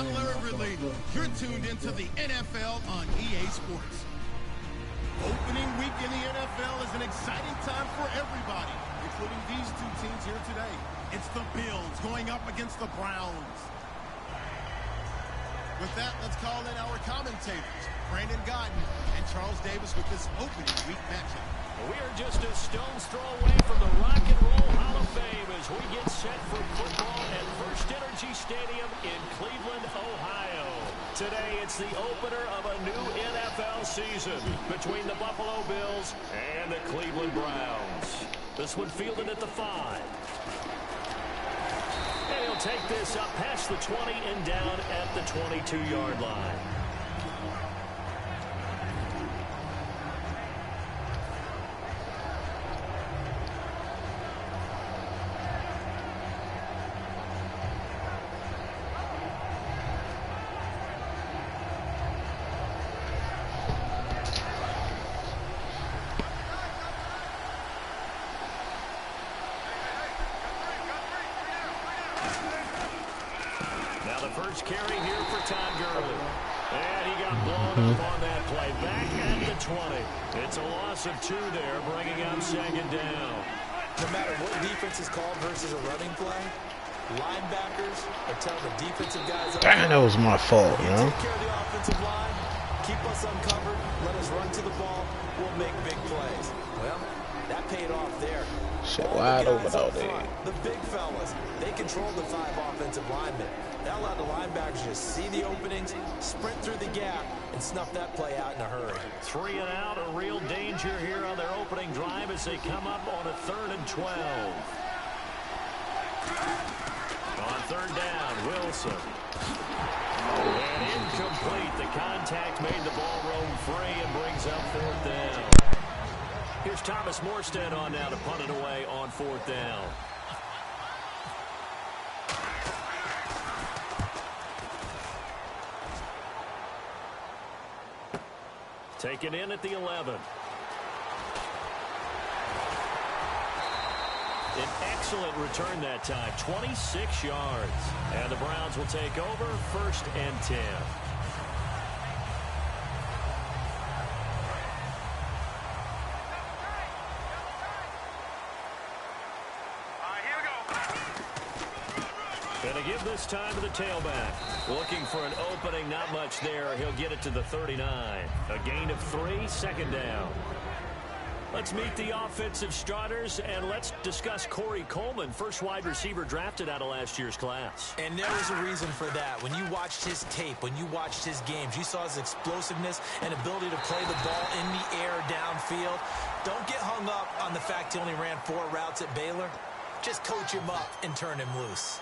I'm Larry Ridley. You're tuned into the NFL on EA Sports. Opening week in the NFL is an exciting time for everybody, including these two teams here today. It's the Bills going up against the Browns. With that, let's call in our commentators, Brandon Godden and Charles Davis, with this opening week matchup. We are just a stone's throw away from the Rock and Roll Hall of Fame as we get set for football at First Energy Stadium in Cleveland, Ohio. Today, it's the opener of a new NFL season between the Buffalo Bills and the Cleveland Browns. This one fielded at the 5. And he'll take this up past the 20 and down at the 22-yard line. First carry here for Todd Gurley. And he got blown up on that play. Back at the 20. It's a loss of 2 there, bringing up 2nd down. No matter what defense is called versus a running play, linebackers are telling the defensive guys... Damn, that was my fault, you know? Take care of the offensive line, keep us uncovered, let us run to the ball, we'll make big plays. Well, that paid off there. Shit wide open out there. The big fellas, they controlled the 5 offensive linemen. That allowed the linebackers to see the openings, sprint through the gap, and snuff that play out in a hurry. 3 and out, a real danger here on their opening drive as they come up on a 3rd and 12. On 3rd down, Wilson. And incomplete. The contact made the ball roam free and brings up 4th down. Here's Thomas Morstead on now to punt it away on 4th down. Taken in at the 11. An excellent return that time, 26 yards. And the Browns will take over 1st and 10. Going to give this time to the tailback. Looking for an opening, not much there. He'll get it to the 39. A gain of 3, 2nd down. Let's meet the offensive starters, and let's discuss Corey Coleman, first wide receiver drafted out of last year's class. And there was a reason for that. When you watched his tape, when you watched his games, you saw his explosiveness and ability to play the ball in the air downfield. Don't get hung up on the fact he only ran 4 routes at Baylor. Just coach him up and turn him loose.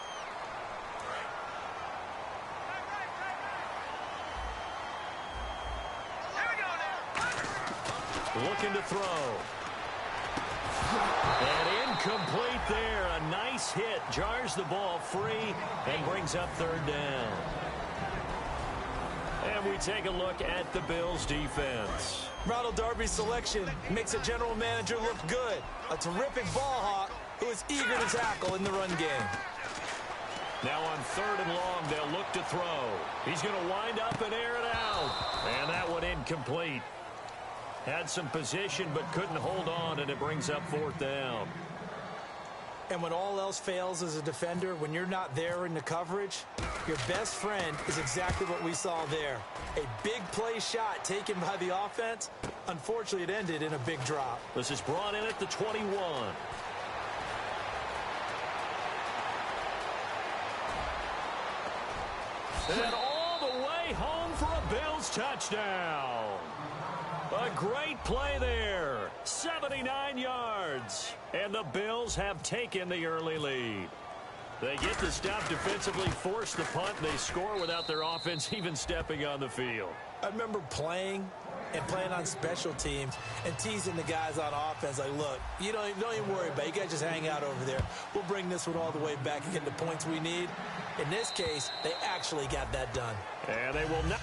Looking to throw. And incomplete there. A nice hit. Jars the ball free and brings up 3rd down. And we take a look at the Bills' defense. Ronald Darby's selection makes a general manager look good. A terrific ball hawk who is eager to tackle in the run game. Now on 3rd and long, they'll look to throw. He's going to wind up and air it out. And that one incomplete. Had some position but couldn't hold on, and it brings up 4th down. And when all else fails as a defender, when you're not there in the coverage, your best friend is exactly what we saw there. A big play shot taken by the offense. Unfortunately, it ended in a big drop. This is brought in at the 21. And all the way home for a Bills touchdown. A great play there. 79 yards. And the Bills have taken the early lead. They get the stop defensively, force the punt, and they score without their offense even stepping on the field. I remember playing on special teams and teasing the guys on offense like, look, you don't even worry about it. You guys just hang out over there. We'll bring this one all the way back and get the points we need. In this case, they actually got that done. And they will not.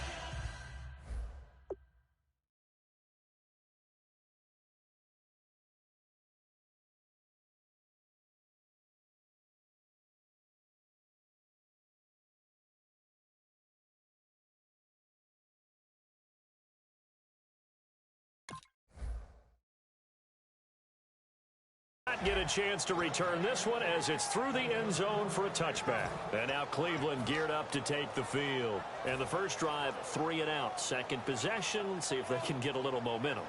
not get a chance to return this one as it's through the end zone for a touchback. And now Cleveland geared up to take the field. And the first drive, 3 and out. Second possession, let's see if they can get a little momentum.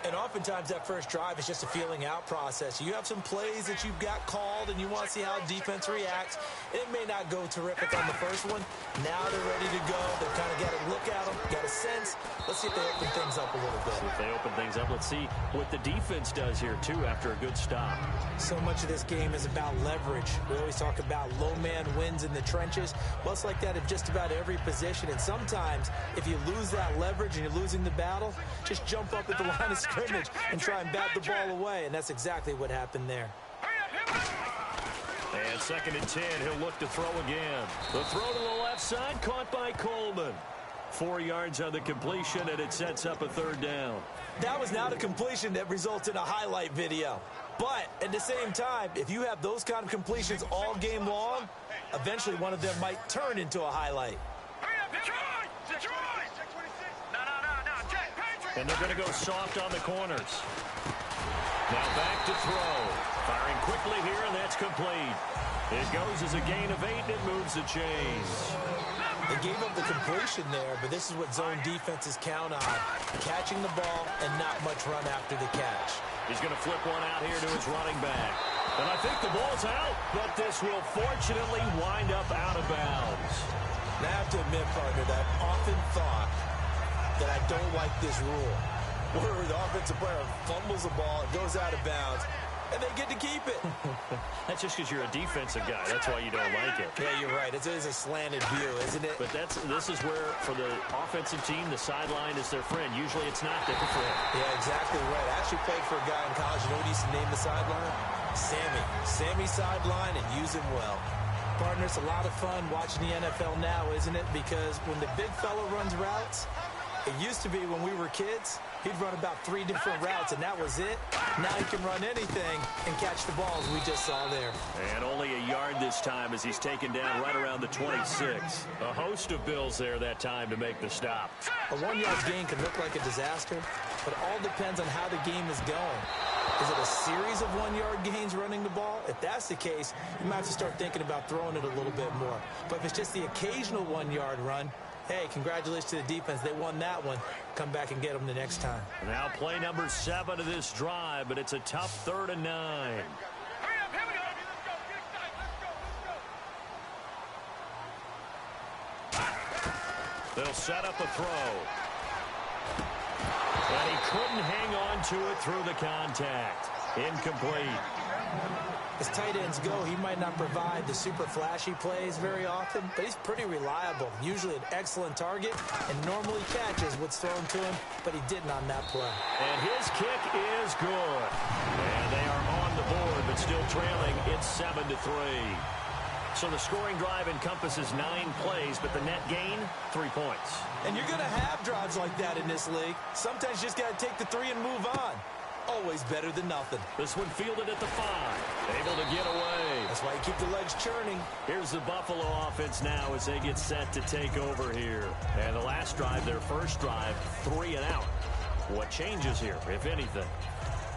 And oftentimes that first drive is just a feeling out process. You have some plays that you've got called and you want to see how defense reacts. It may not go terrific on the first one. Now they're ready to go. They've kind of got to look at them, got a sense. Let's see if they open things up a little bit. See if they open things up. Let's see what the defense does here, too, after a good stop. So much of this game is about leverage. We always talk about low man wins in the trenches. Well, it's like that at just about every position. And sometimes if you lose that leverage and you're losing the battle, just jump up at the line of scrimmage and try and bat the ball away. And that's exactly what happened there. And 2nd and 10, he'll look to throw again. The throw to the left side, caught by Coleman. 4 yards on the completion, and it sets up a 3rd down. That was not a completion that results in a highlight video. But at the same time, if you have those kind of completions all game long, eventually one of them might turn into a highlight. And they're going to go soft on the corners. Now back to throw. Firing quickly here, and that's complete. It goes as a gain of 8, and it moves the chains. They gave up the completion there, but this is what zone defenses count on. Catching the ball and not much run after the catch. He's going to flip one out here to his running back. And I think the ball's out, but this will fortunately wind up out of bounds. Now, I have to admit, partner, that I've often thought that I don't like this rule, where the offensive player fumbles the ball, it goes out of bounds, and they get to keep it. That's just because you're a defensive guy. That's why you don't like it. Yeah, you're right. It is a slanted view, isn't it? But this is where, for the offensive team, the sideline is their friend. Usually it's not their friend. Yeah, exactly right. I actually played for a guy in college. You know what he used to name the sideline? Sammy. Sammy sideline, and use him well. Partner, it's a lot of fun watching the NFL now, isn't it? Because when the big fella runs routes, it used to be when we were kids, he'd run about 3 different routes, and that was it. Now he can run anything and catch the balls we just saw there. And only a yard this time as he's taken down right around the 26. A host of Bills there that time to make the stop. A 1-yard gain can look like a disaster, but it all depends on how the game is going. Is it a series of 1-yard gains running the ball? If that's the case, you might have to start thinking about throwing it a little bit more. But if it's just the occasional 1-yard run, hey, congratulations to the defense. They won that one. Come back and get them the next time. Now play number 7 of this drive, but it's a tough 3rd and 9. They'll set up a throw. And he couldn't hang on to it through the contact. Incomplete. As tight ends go, he might not provide the super flashy plays very often, but he's pretty reliable. Usually an excellent target and normally catches what's thrown to him, but he didn't on that play. And his kick is good. And they are on the board, but still trailing. It's 7-3. So the scoring drive encompasses 9 plays, but the net gain, 3 points. And you're going to have drives like that in this league. Sometimes you just got to take the 3 and move on. Always better than nothing. This one fielded at the 5. Able to get away. That's why you keep the legs churning. Here's the Buffalo offense now as they get set to take over here. And the last drive, their first drive, 3 and out. What changes here, if anything?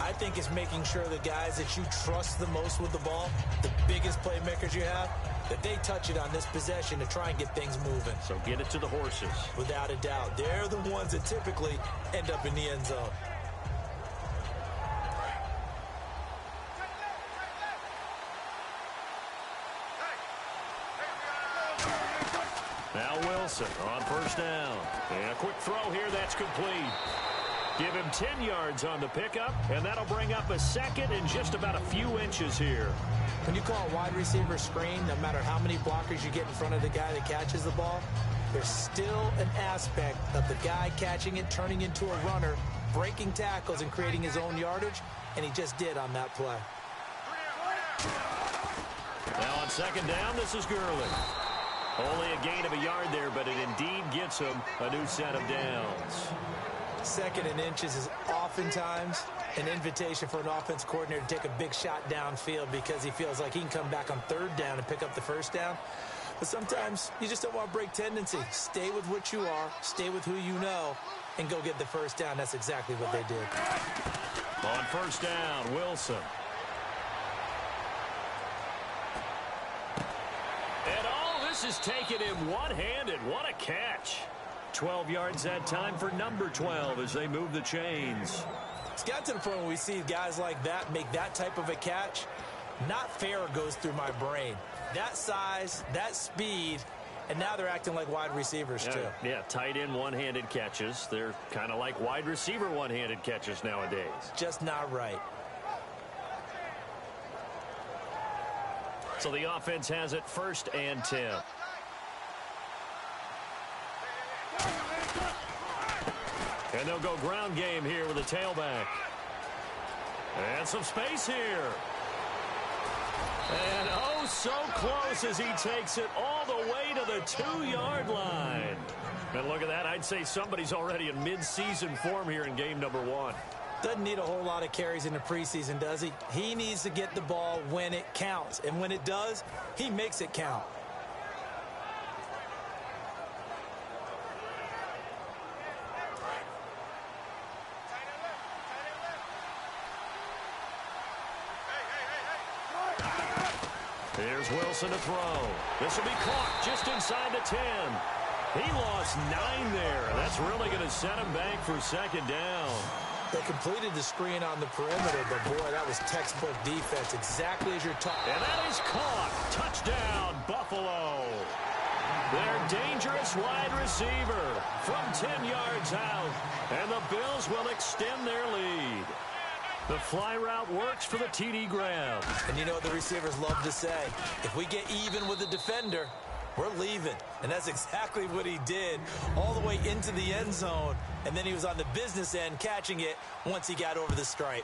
I think it's making sure the guys that you trust the most with the ball, the biggest playmakers you have, that they touch it on this possession to try and get things moving. So get it to the horses. Without a doubt. They're the ones that typically end up in the end zone. Now Wilson on first down. And a quick throw here, that's complete. Give him 10 yards on the pickup, and that'll bring up a 2nd and just about a few inches here. When you call a wide receiver screen, no matter how many blockers you get in front of the guy that catches the ball, there's still an aspect of the guy catching it, turning into a runner, breaking tackles and creating his own yardage, and he just did on that play. Now on 2nd down, this is Gurley. Only a gain of a yard there, but it indeed gets him a new set of downs. 2nd and inches is oftentimes an invitation for an offense coordinator to take a big shot downfield because he feels like he can come back on 3rd down and pick up the 1st down. But sometimes you just don't want to break tendency. Stay with what you are, stay with who you know, and go get the 1st down. That's exactly what they did. On 1st down, Wilson. And all this is taken in one-handed. What a catch. 12 yards that time for number 12 as they move the chains. It's got to the point where we see guys like that make that type of a catch. Not fair goes through my brain. That size, that speed, and now they're acting like wide receivers too. Yeah, tight end one-handed catches. They're kind of like wide receiver one-handed catches nowadays. Just not right. So the offense has it 1st and 10. And they'll go ground game here with a tailback. And some space here. And oh, so close as he takes it all the way to the 2-yard line. And look at that. I'd say somebody's already in mid-season form here in game number 1. Doesn't need a whole lot of carries in the preseason, does he? He needs to get the ball when it counts. And when it does, he makes it count. Here's Wilson to throw. This will be caught just inside the 10. He lost 9 there. That's really going to set him back for 2nd down. They completed the screen on the perimeter, but boy, that was textbook defense, exactly as you're talking. And that is caught. Touchdown, Buffalo. Their dangerous wide receiver from 10 yards out. And the Bills will extend their lead. The fly route works for the TD grab. And you know what the receivers love to say? If we get even with the defender, we're leaving. And that's exactly what he did all the way into the end zone. And then he was on the business end catching it once he got over the stripe.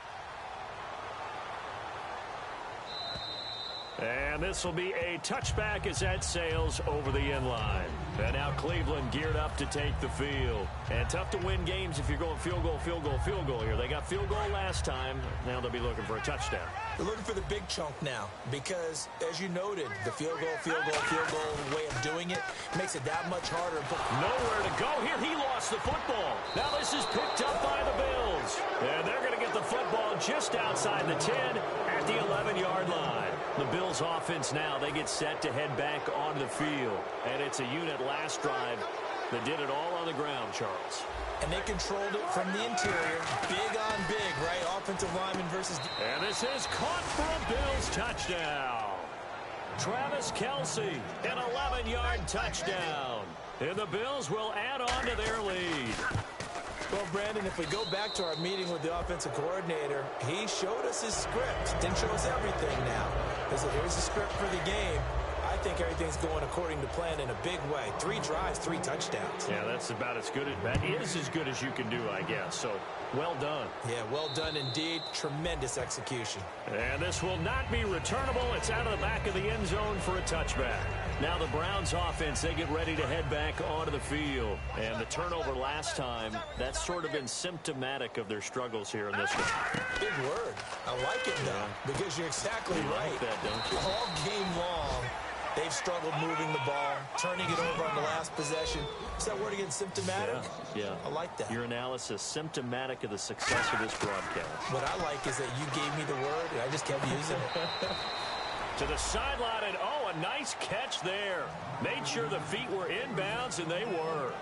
And this will be a touchback as that sails over the end line. And now Cleveland geared up to take the field. And tough to win games if you're going field goal, field goal, field goal here. They got field goal last time. Now they'll be looking for a touchdown. They're looking for the big chunk now because, as you noted, the field goal way of doing it makes it that much harder. But nowhere to go here. He lost the football. Now this is picked up by the Bills. And they're going to get the football just outside the 10 at the 11-yard line. The Bills offense now, they get set to head back onto the field. And it's a unit last drive that did it all on the ground, Charles. And they controlled it from the interior. Big on big, right? Offensive lineman versus... And this is caught for a Bills touchdown. Travis Kelce, an 11-yard touchdown. And the Bills will add on to their lead. Well, Brandon, if we go back to our meeting with the offensive coordinator, he showed us his script. Didn't show us everything now. He said, here's the script for the game. I think everything's going according to plan in a big way. 3 drives, 3 touchdowns. Yeah, that's about as good as that is as good as you can do, I guess. So, well done. Yeah, well done indeed. Tremendous execution. And this will not be returnable. It's out of the back of the end zone for a touchback. Now the Browns offense, they get ready to head back onto the field. And the turnover last time, that's sort of been symptomatic of their struggles here in this one. Big word. I like it, though, because you're exactly right. Like that, don't you? All game long, they've struggled moving the ball, turning it over on the last possession. Is that word again, symptomatic? Yeah. I like that. Your analysis, symptomatic of the success of this broadcast. What I like is that you gave me the word, and I just kept using it. To the sideline, and oh, a nice catch there. Made sure the feet were inbounds, and they were.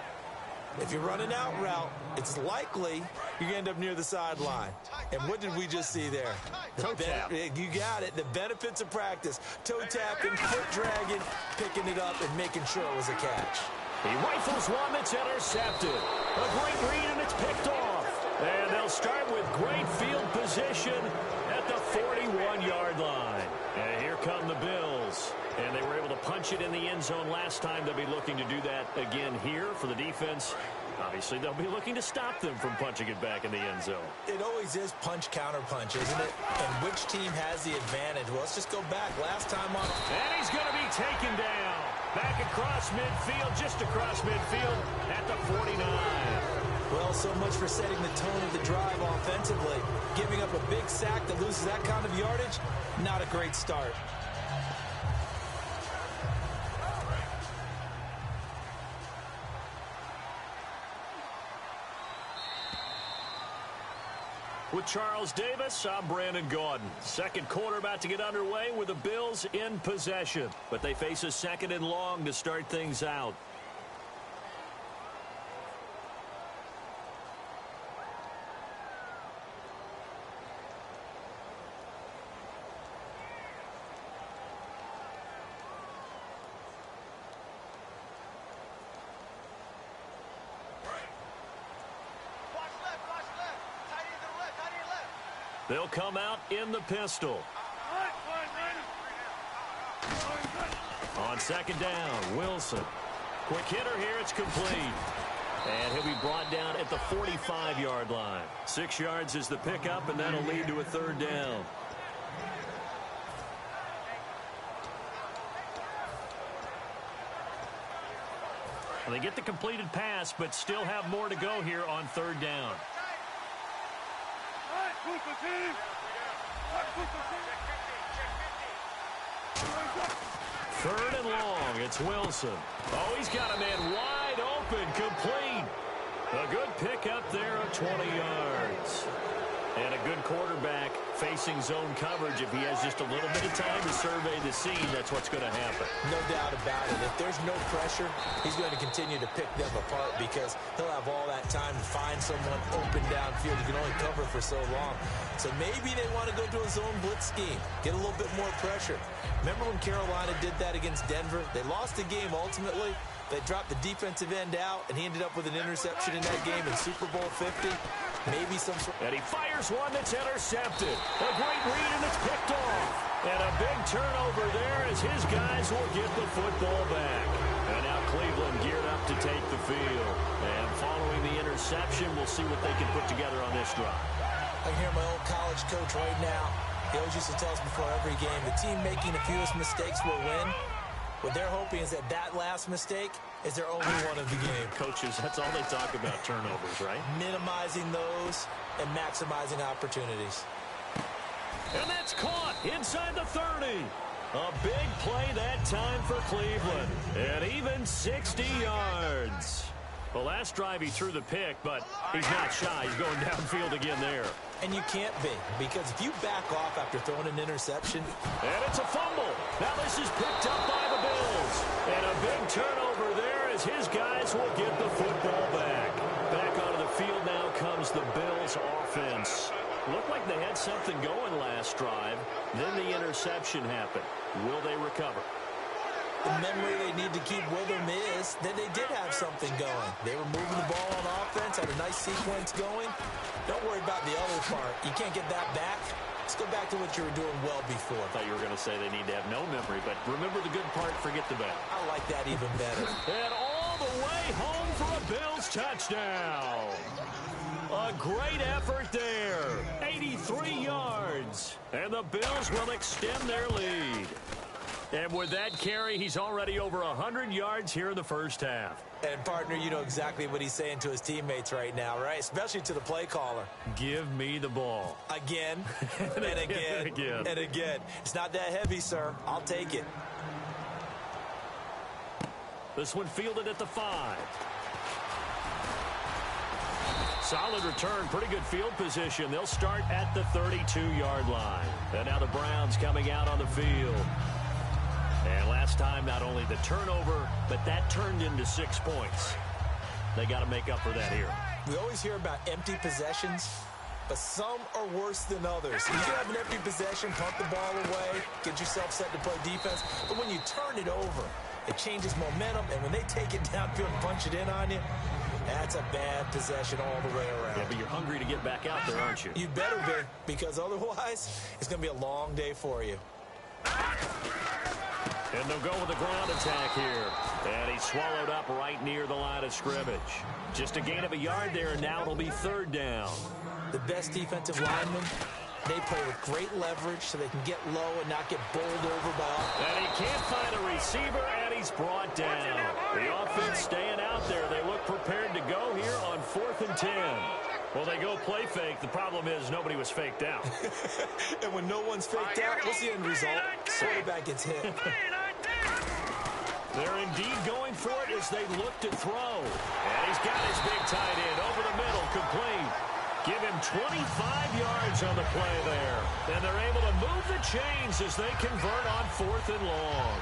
If you run an out route, it's likely you're going to end up near the sideline. And what did we just see there? Toe tap. You got it. The benefits of practice. Toe tapping, foot dragging, picking it up, and making sure it was a catch. He rifles one that's intercepted. A great read, and it's picked off. And they'll start with great field position at the 41-yard line. And here come the Bills. And they were able to punch it in the end zone last time. They'll be looking to do that again here for the defense. Obviously, they'll be looking to stop them from punching it back in the end zone. It always is punch-counter-punch, isn't it? And which team has the advantage? Well, let's just go back. Last time on... And he's going to be taken down. Back across midfield, just across midfield at the 49. Well, so much for setting the tone of the drive offensively. Giving up a big sack that loses that kind of yardage, not a great start. With Charles Davis, I'm Brandon Gaudin. Second quarter about to get underway with the Bills in possession. But they face a second and long to start things out. They'll come out in the pistol. On second down, Wilson. Quick hitter here, it's complete. And he'll be brought down at the 45-yard line. 6 yards is the pickup, and that'll lead to a third down. Well, they get the completed pass, but still have more to go here on third down. Third and long, it's Wilson. Oh, he's got a man wide open, complete. A good pickup there of 20 yards. And a good quarterback facing zone coverage. If he has just a little bit of time to survey the scene, that's what's going to happen. No doubt about it. If there's no pressure, he's going to continue to pick them apart because he'll have all that time to find someone open downfield. He can only cover for so long. So maybe they want to go to a zone blitz scheme, get a little bit more pressure. Remember when Carolina did that against Denver? They lost the game ultimately. They dropped the defensive end out, and he ended up with an interception in that game in Super Bowl 50. Maybe some sort. And he fires one that's intercepted. A great read, and it's picked off. And a big turnover there as his guys will get the football back. And now Cleveland geared up to take the field. And following the interception, we'll see what they can put together on this drive. I can hear my old college coach right now. He always used to tell us before every game, the team making the fewest mistakes will win. What they're hoping is that that last mistake is their only one of the game. Coaches, that's all they talk about, turnovers, right? Minimizing those and maximizing opportunities. And that's caught inside the 30. A big play that time for Cleveland. And even 60 yards. The last drive he threw the pick, but he's not shy. He's going downfield again there. And you can't be, because if you back off after throwing an interception. And it's a fumble. Now this is picked up by the Bills. And a big turnover there as his guys will get the football back. Back onto the field now comes the Bills offense. Looked like they had something going last drive. Then the interception happened. Will they recover? The memory they need to keep with them is that they did have something going. They were moving the ball on offense, had a nice sequence going. Don't worry about the other part. You can't get that back. Let's go back to what you were doing well before. I thought you were going to say they need to have no memory, but remember the good part, forget the bad. I like that even better. And all the way home for a Bills touchdown. A great effort there. 83 yards. And the Bills will extend their lead. And with that carry, he's already over 100 yards here in the first half. And, partner, you know exactly what he's saying to his teammates right now, right? Especially to the play caller. Give me the ball. Again, and again, and again. It's not that heavy, sir. I'll take it. This one fielded at the 5. Solid return, pretty good field position. They'll start at the 32-yard line. And now the Browns coming out on the field. And last time, not only the turnover, but that turned into 6 points. They got to make up for that here. We always hear about empty possessions, but some are worse than others. You can have an empty possession, pump the ball away, get yourself set to play defense, but when you turn it over, it changes momentum, and when they take it downfield and punch it in on you, that's a bad possession all the way around. Yeah, but you're hungry to get back out there, aren't you? You better be, because otherwise, it's going to be a long day for you. And they'll go with a ground attack here. And he's swallowed up right near the line of scrimmage. Just a gain of a yard there, and now it'll be third down. The best defensive linemen, they play with great leverage so they can get low and not get bowled over by. And he can't find a receiver, and he's brought down. The offense staying out there. They look prepared to go here on 4th and 10. Well, they go play fake. The problem is nobody was faked out. And when no one's faked out, what's the end result? Quarterback gets hit. They're indeed going for it as they look to throw. And he's got his big tight end over the middle, complete. Give him 25 yards on the play there. And they're able to move the chains as they convert on 4th and long.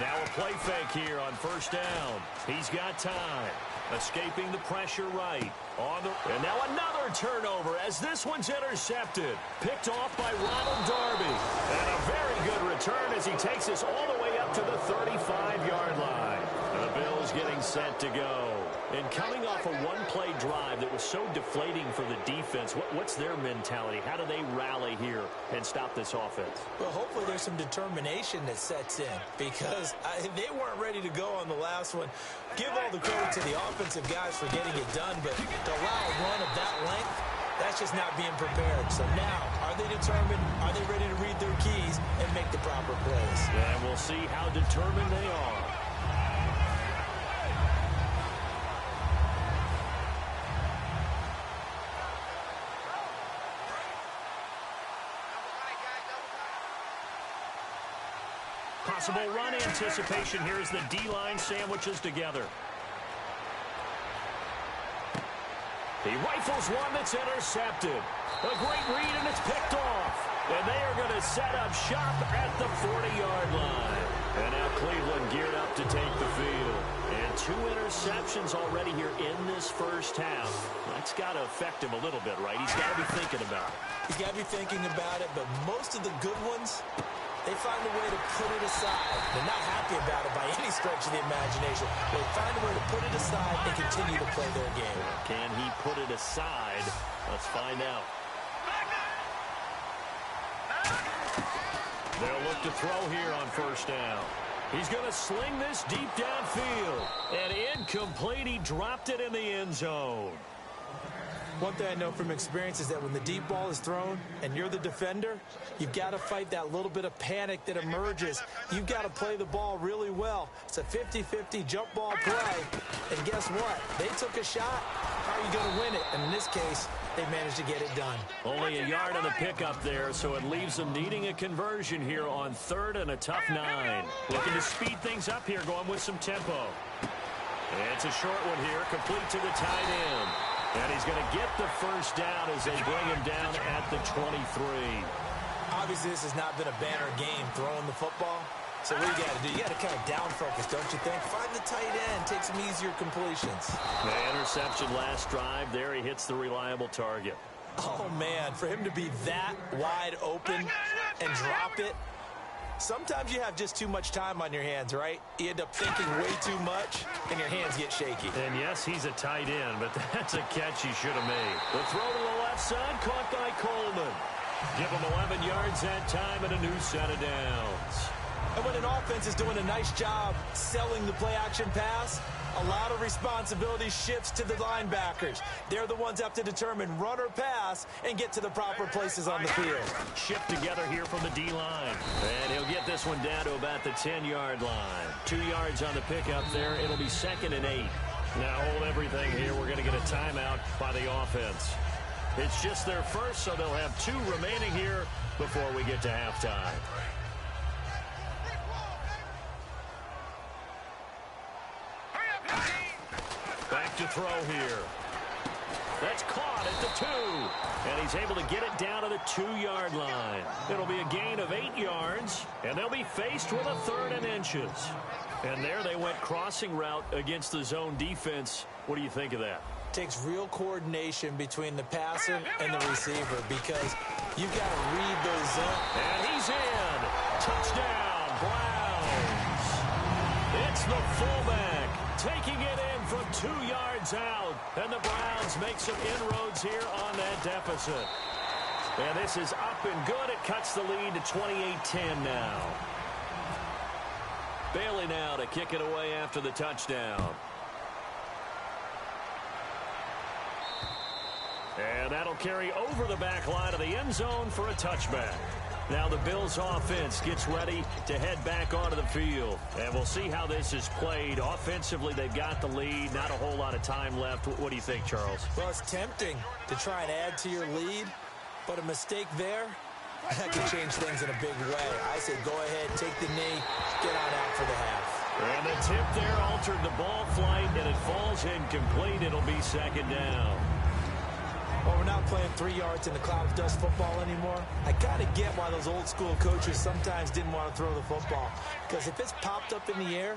Now a play fake here on 1st down. He's got time. Escaping the pressure right. And now another turnover as this one's intercepted. Picked off by Ronald Darby. And a very good return as he takes us all the way up to the 35-yard line. And the Bills getting set to go. And coming off a one-play drive that was so deflating for the defense, what's their mentality? How do they rally here and stop this offense? Well, hopefully there's some determination that sets in because they weren't ready to go on the last one. Give all the credit to the offensive guys for getting it done, but to allow a run of that length, that's just not being prepared. So now, are they determined? Are they ready to read their keys and make the proper plays? And we'll see how determined they are. Possible run anticipation here as the D-line sandwiches together. He rifles one that's intercepted. A great read, and it's picked off. And they are going to set up shop at the 40-yard line. And now Cleveland geared up to take the field. And 2 interceptions already here in this first half. That's got to affect him a little bit, right? He's got to be thinking about it. He's got to be thinking about it, but most of the good ones, they find a way to put it aside. They're not happy about it by any stretch of the imagination. They find a way to put it aside and continue to play their game. Can he put it aside? Let's find out. They'll look to throw here on 1st down. He's going to sling this deep downfield. And incomplete. He dropped it in the end zone. One thing I know from experience is that when the deep ball is thrown and you're the defender, you've got to fight that little bit of panic that emerges. You've got to play the ball really well. It's a 50-50 jump ball play. And guess what? They took a shot. How are you going to win it? And in this case, they managed to get it done. Only a yard on the pickup there, so it leaves them needing a conversion here on 3rd and a tough 9. Looking to speed things up here, going with some tempo. And it's a short one here, complete to the tight end. And he's going to get the 1st down as they bring him down at the 23. Obviously, this has not been a banner game throwing the football. So what you got to do? You got to kind of down focus, don't you think? Find the tight end, take some easier completions. The interception last drive. There he hits the reliable target. Oh, man, for him to be that wide open and drop it. Sometimes you have just too much time on your hands, right? You end up thinking way too much, and your hands get shaky. And yes, he's a tight end, but that's a catch he should have made. The throw to the left side, caught by Coleman. Give him 11 yards that time and a new set of downs. And when an offense is doing a nice job selling the play-action pass, a lot of responsibility shifts to the linebackers. They're the ones that have to determine run or pass and get to the proper places on the field. Shift together here from the D-line. And he'll get this one down to about the 10-yard line. 2 yards on the pickup there. It'll be 2nd and 8. Now hold everything here. We're going to get a timeout by the offense. It's just their first, so they'll have 2 remaining here before we get to halftime. Back to throw here. That's caught at the 2. And he's able to get it down to the 2-yard line. It'll be a gain of 8 yards. And they'll be faced with a 3rd and inches. And there they went crossing route against the zone defense. What do you think of that? Takes real coordination between the passer and the receiver because you've got to read those zones. And he's in. Touchdown, Browns. It's the fullback taking it in from 2 yards out. And the Browns make some inroads here on that deficit. And this is up and good. It cuts the lead to 28-10 now. Bailey now to kick it away after the touchdown. And that'll carry over the back line of the end zone for a touchback. Now the Bills offense gets ready to head back onto the field. And we'll see how this is played. Offensively, they've got the lead. Not a whole lot of time left. What do you think, Charles? Well, it's tempting to try and add to your lead, but a mistake there, that could change things in a big way. I say go ahead, take the knee, get on out for the half. And the tip there altered the ball flight, and it falls incomplete. It'll be second down. Well, we're not playing 3 yards in the cloud of dust football anymore. I kind of get why those old school coaches sometimes didn't want to throw the football. Because if it's popped up in the air,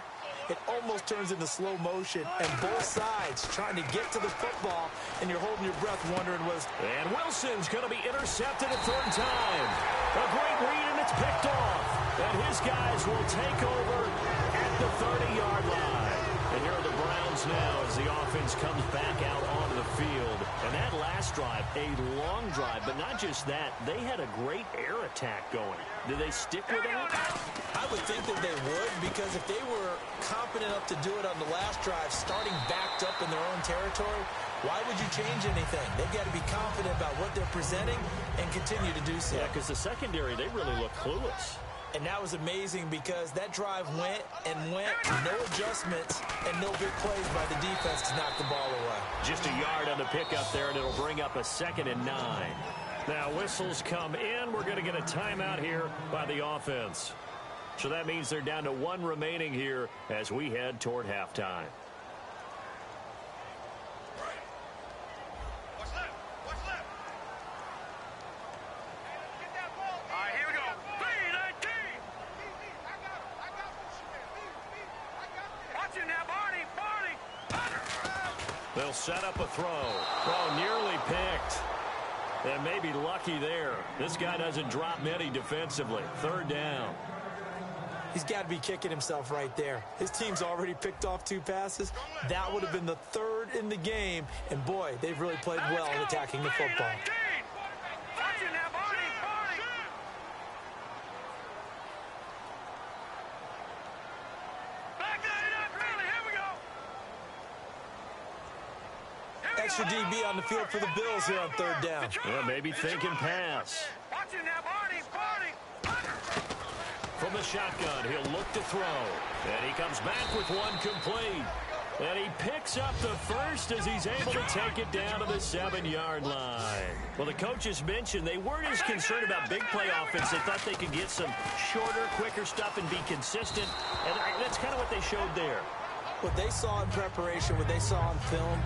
it almost turns into slow motion. And both sides trying to get to the football, and you're holding your breath wondering what's... And Wilson's going to be intercepted a third time. A great read, and it's picked off. And his guys will take over at the 30-yard line. And here are the Browns now as the offense comes back out onto the field. And that last drive, a long drive, but not just that, they had a great air attack going. Did they stick with that? I would think that they would, because if they were confident enough to do it on the last drive, starting backed up in their own territory, why would you change anything? They've got to be confident about what they're presenting and continue to do so. Yeah, because the secondary, they really look clueless. And that was amazing because that drive went and went, no adjustments, and no big plays by the defense to knock the ball away. Just a yard on the pickup there, and it'll bring up a 2nd and 9. Now, whistles come in. We're going to get a timeout here by the offense. So that means they're down to 1 remaining here as we head toward halftime. They'll set up a throw. Oh, nearly picked. And maybe lucky there. This guy doesn't drop many defensively. 3rd down. He's got to be kicking himself right there. His team's already picked off 2 passes. That would have been the 3rd in the game. And, boy, they've really played well in attacking the football. Extra DB on the field for the Bills here on 3rd down. Well, maybe thinking pass. From the shotgun, he'll look to throw. And he comes back with 1 complete. And he picks up the first as he's able to take it down to the 7-yard line. Well, the coaches mentioned they weren't as concerned about big play offense. They thought they could get some shorter, quicker stuff and be consistent. And that's kind of what they showed there. What they saw in preparation, what they saw on film,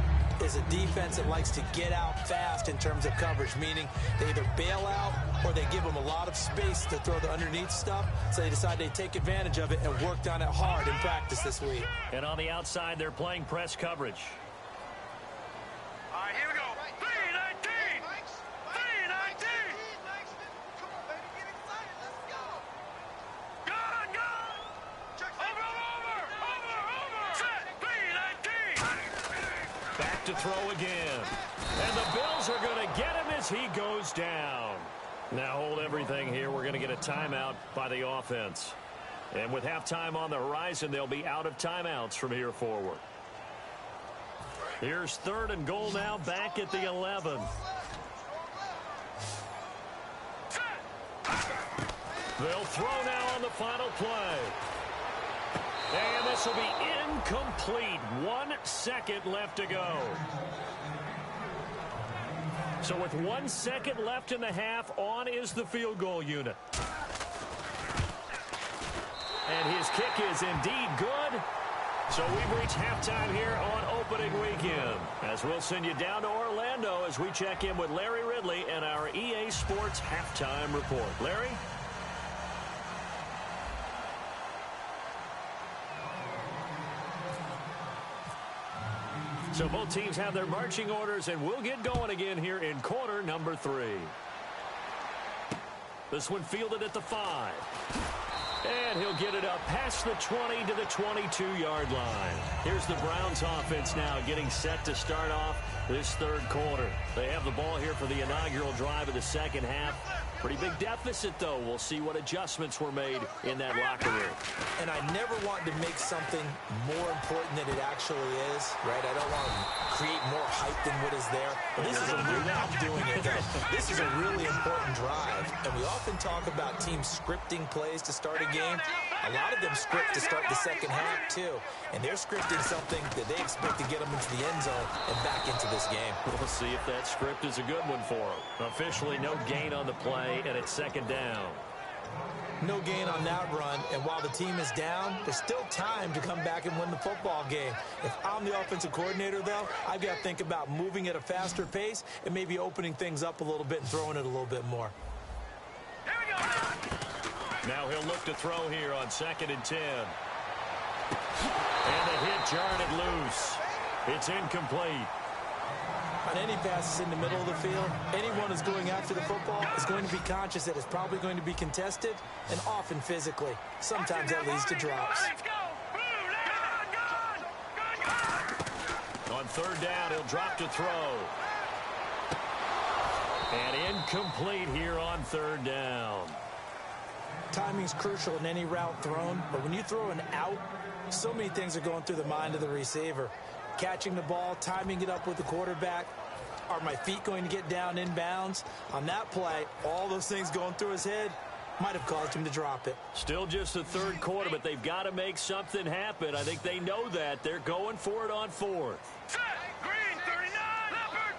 is a defense that likes to get out fast in terms of coverage, meaning they either bail out or they give them a lot of space to throw the underneath stuff, so they decide they take advantage of it and worked on it hard in practice this week. And on the outside, they're playing press coverage. All right, here we go. 3-19. 3-19. Come on, baby, get excited. Let's go. Gone. Over. Set. 3-19. Back to throw again. And the Bills are going to get him as he goes down. Now hold everything here. We're going to get a timeout by the offense. And with halftime on the horizon, they'll be out of timeouts from here forward. Here's 3rd and goal now, back at the 11. They'll throw now on the final play. And this will be incomplete. 1 second left to go. So with 1 second left in the half, on is the field goal unit. And his kick is indeed good. So we've reached halftime here on opening weekend. As we'll send you down to Orlando as we check in with Larry Ridley and our EA Sports halftime report. Larry? So both teams have their marching orders, and we'll get going again here in quarter number 3. This one fielded at the 5. And he'll get it up past the 20 to the 22-yard line. Here's the Browns offense now getting set to start off this 3rd quarter. They have the ball here for the inaugural drive of the 2nd half. Pretty big deficit, though. We'll see what adjustments were made in that locker room. And I never want to make something more important than it actually is, right? I don't want to create more hype than what is there. But this is a really, I'm doing it, though. This is a really important drive. And we often talk about teams scripting plays to start a game. A lot of them script to start the second half, too. And they're scripting something that they expect to get them into the end zone and back into this game. We'll see if that script is a good one for them. Officially, no gain on the play, and it's second down. No gain on that run, and while the team is down, there's still time to come back and win the football game. If I'm the offensive coordinator, though, I've got to think about moving at a faster pace and maybe opening things up a little bit and throwing it a little bit more. Here we go. Now he'll look to throw here on 2nd and 10. And the hit jarred it loose. It's incomplete. On any passes in the middle of the field, anyone who's going after the football is going to be conscious that it's probably going to be contested and often physically. Sometimes that leads to drops. Let's go. Good. On 3rd down, he'll drop to throw. And incomplete here on 3rd down. Timing's crucial in any route thrown, but when you throw an out, so many things are going through the mind of the receiver. Catching the ball, timing it up with the quarterback. Are my feet going to get down inbounds? On that play, all those things going through his head might have caused him to drop it. Still just the 3rd quarter, but they've got to make something happen. I think they know that. They're going for it on 4th. Set. Green, 39. Leopard.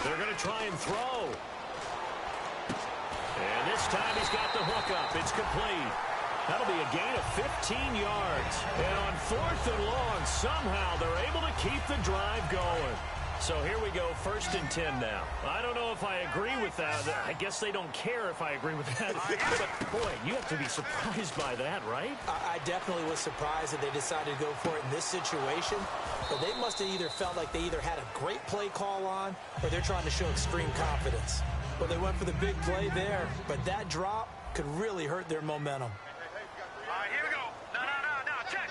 They're going to try and throw. And this time he's got the hook up. It's complete. That'll be a gain of 15 yards. And on 4th and long, somehow they're able to keep the drive going. So here we go, 1st and 10 now. I don't know if I agree with that. I guess they don't care if I agree with that. But, boy, you have to be surprised by that, right? I definitely was surprised that they decided to go for it in this situation. But they must have either felt like they either had a great play call on or they're trying to show extreme confidence. Well, they went for the big play there, but that drop could really hurt their momentum. All right, here we go. No, check.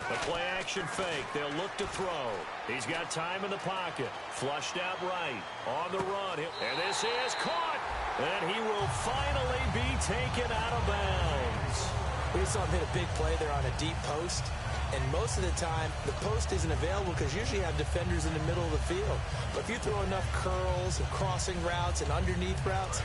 The play action fake. They'll look to throw. He's got time in the pocket. Flushed out right. On the run. And this is caught. And he will finally be taken out of bounds. We saw him hit a big play there on a deep post. And most of the time, the post isn't available because usually you have defenders in the middle of the field. But if you throw enough curls and crossing routes and underneath routes,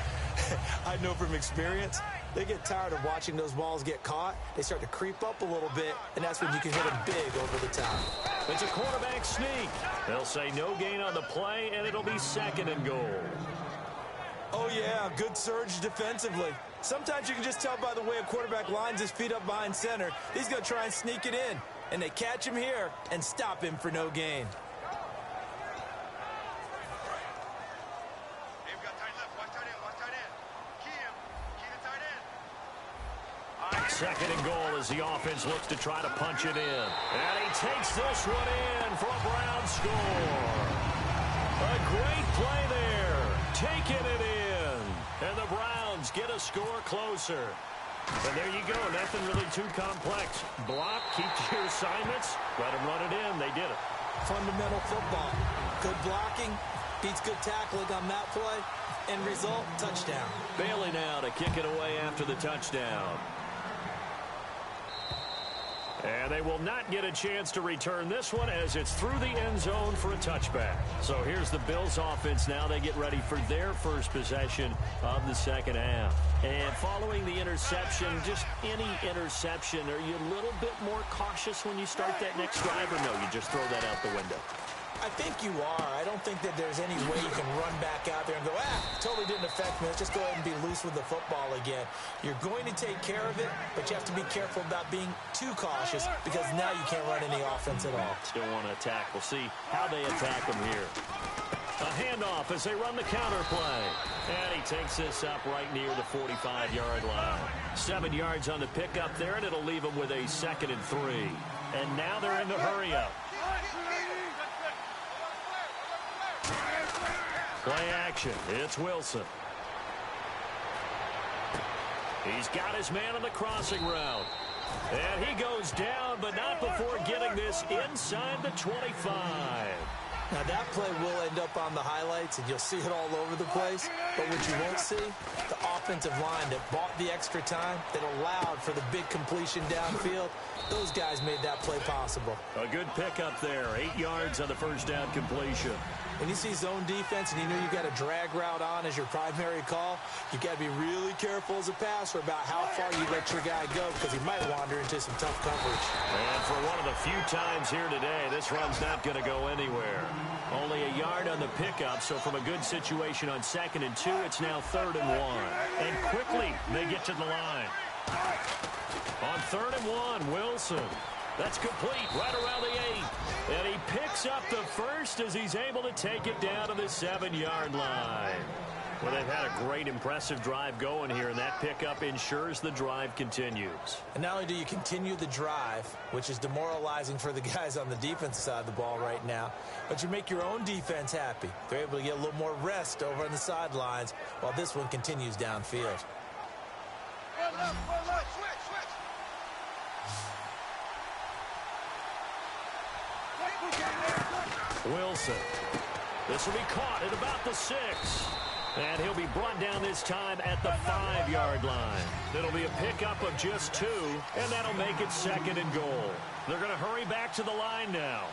I know from experience, they get tired of watching those balls get caught. They start to creep up a little bit, and that's when you can hit them big over the top. It's a quarterback sneak. They'll say no gain on the play, and it'll be 2nd and goal. Oh, yeah, good surge defensively. Sometimes you can just tell by the way a quarterback lines his feet up behind center. He's going to try and sneak it in. And they catch him here and stop him for no gain. They've got tight left. Watch tight end. Key him. Key the tight end. 2nd and goal as the offense looks to try to punch it in. And he takes this one in for a Brown score. A great play there. Taking it in. And the Browns get a score closer. And there you go. Nothing really too complex. Block, keep to your assignments, let them run it in. They did it. Fundamental football. Good blocking, beats good tackling on that play. End result, touchdown. Bailey now to kick it away after the touchdown. And they will not get a chance to return this one as it's through the end zone for a touchback. So here's the Bills offense now. They get ready for their first possession of the second half. And following the interception, just any interception, are you a little bit more cautious when you start that next drive, or no, you just throw that out the window? I think you are. I don't think that there's any way you can run back out there and go, totally didn't affect me. Let's just go ahead and be loose with the football again. You're going to take care of it, but you have to be careful about being too cautious because now you can't run any offense at all. Still want to attack. We'll see how they attack them here. A handoff as they run the counter play. And he takes this up right near the 45-yard line. 7 yards on the pickup there, and it'll leave them with a 2nd and 3. And now they're in the hurry-up. Play action. It's Wilson. He's got his man on the crossing route. And he goes down, but not before getting this inside the 25. Now, that play will end up on the highlights, and you'll see it all over the place. But what you won't see, the offensive line that bought the extra time, that allowed for the big completion downfield, those guys made that play possible. A good pickup there, 8 yards on the first down completion. When you see zone defense and you know you've got a drag route on as your primary call, you've got to be really careful as a passer about how far you let your guy go because he might wander into some tough coverage. And for one of the few times here today, this run's not going to go anywhere. Only a yard on the pickup, so from a good situation on 2nd and 2, it's now 3rd and 1. And quickly, they get to the line. On 3rd and 1, Wilson. That's complete right around the 8. And he picks up the first as he's able to take it down to the 7-yard line. Well, they've had a great, impressive drive going here, and that pickup ensures the drive continues. And not only do you continue the drive, which is demoralizing for the guys on the defensive side of the ball right now, but you make your own defense happy. They're able to get a little more rest over on the sidelines while this one continues downfield. Wilson. This will be caught at about the 6. And he'll be brought down this time at the 5-yard line. It'll be a pickup of just 2, and that'll make it 2nd and goal. They're going to hurry back to the line now.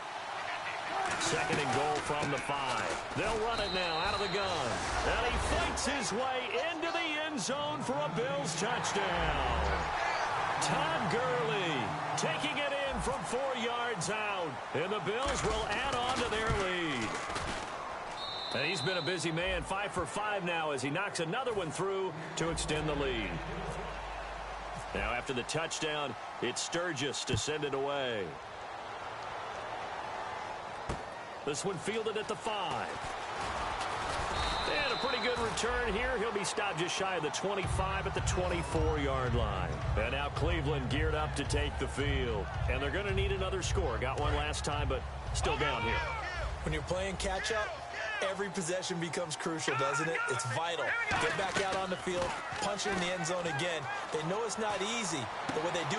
2nd and goal from the 5. They'll run it now out of the gun. And he fights his way into the end zone for a Bills touchdown. Todd Gurley taking it in from 4 yards out. And the Bills will add on to their lead. And he's been a busy man, 5 for 5 now as he knocks another one through to extend the lead. Now after the touchdown, it's Sturgis to send it away. This one fielded at the 5. And a pretty good return here. He'll be stopped just shy of the 25 at the 24-yard line. And now Cleveland geared up to take the field. And they're going to need another score. Got one last time, but still down here. When you're playing catch-up, every possession becomes crucial, doesn't it? It's vital. Get back out on the field, punch it in the end zone again. They know it's not easy, but when they do...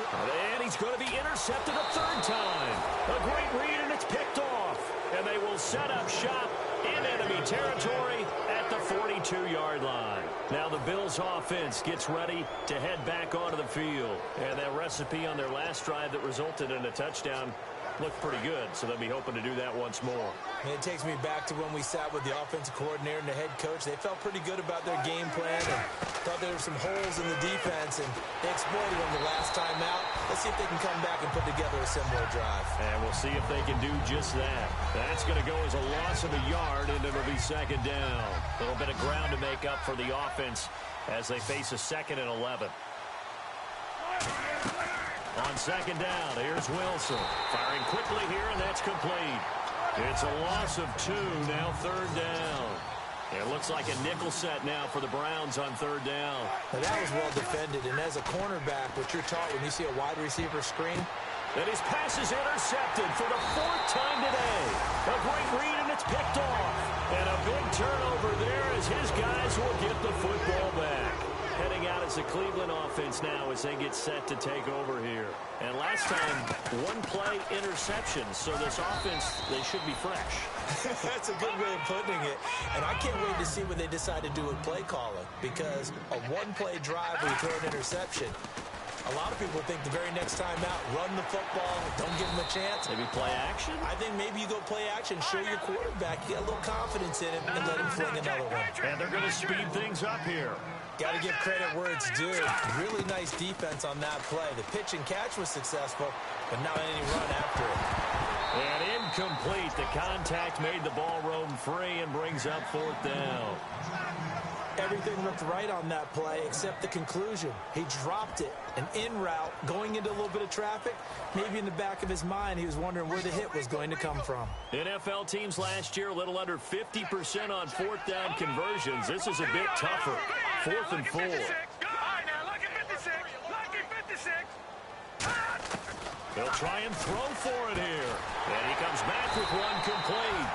And he's going to be intercepted a 3rd time. A great read, and it's picked off. And they will set up shop in enemy territory at the 42-yard line. Now the Bills offense gets ready to head back onto the field. And that recipe on their last drive that resulted in a touchdown looked pretty good, so they'll be hoping to do that once more. And it takes me back to when we sat with the offensive coordinator and the head coach. They felt pretty good about their game plan and thought there were some holes in the defense, and they exploited them the last time out. Let's see if they can come back and put together a similar drive. And we'll see if they can do just that. That's going to go as a loss of a yard, and it'll be 2nd down. A little bit of ground to make up for the offense as they face a 2nd and 11. On 2nd down, here's Wilson. Firing quickly here, and that's complete. It's a loss of 2, now 3rd down. It looks like a nickel set now for the Browns on 3rd down. Now that was well defended, and as a cornerback, what you're taught when you see a wide receiver screen. And his pass is intercepted for the 4th time today. A great read, and it's picked off. And a big turnover there as his guys will get the football back. Heading out as the Cleveland offense now as they get set to take over here. And last time, 1-play interception. So this offense, they should be fresh. That's a good way of putting it. And I can't wait to see what they decide to do with play calling. Because a 1-play drive where you throw an interception, a lot of people think the very next time out, run the football, don't give them a chance. Maybe play action? I think maybe you go play action, show your quarterback, you got a little confidence in him, and let him fling another one. And they're going to speed things up here. Got to give credit where it's due. Really nice defense on that play. The pitch and catch was successful, but not any run after it. And incomplete. The contact made the ball roam free and brings up 4th down. Everything looked right on that play except the conclusion. He dropped it, an in route, going into a little bit of traffic. Maybe in the back of his mind, he was wondering where the hit was going to come from. NFL teams last year, a little under 50% on 4th down conversions. This is a bit tougher. 4th and 4. All right, now, lucky 56. Lucky 56. They'll try and throw for it here. And he comes back with one complete.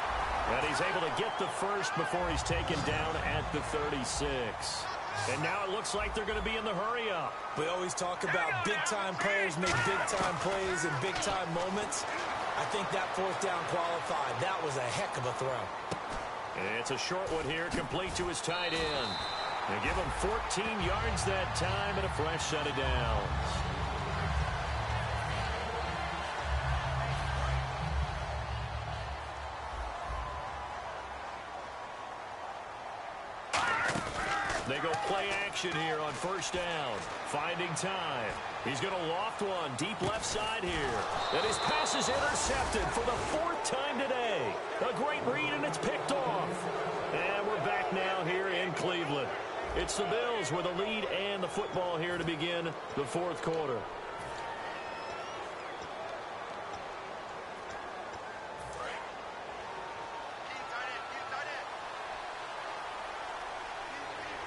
And he's able to get the first before he's taken down at the 36. And now it looks like they're going to be in the hurry-up. We always talk about big-time players make big-time plays in big-time moments. I think that fourth down qualified. That was a heck of a throw. It's a short one here, complete to his tight end. They give him 14 yards that time and a fresh set of downs. They go play action here on first down. Finding time. He's going to loft one deep left side here. And his pass is intercepted for the fourth time today. A great read, and it's picked off. And we're back now here in Cleveland. It's the Bills with a lead and the football here to begin the fourth quarter.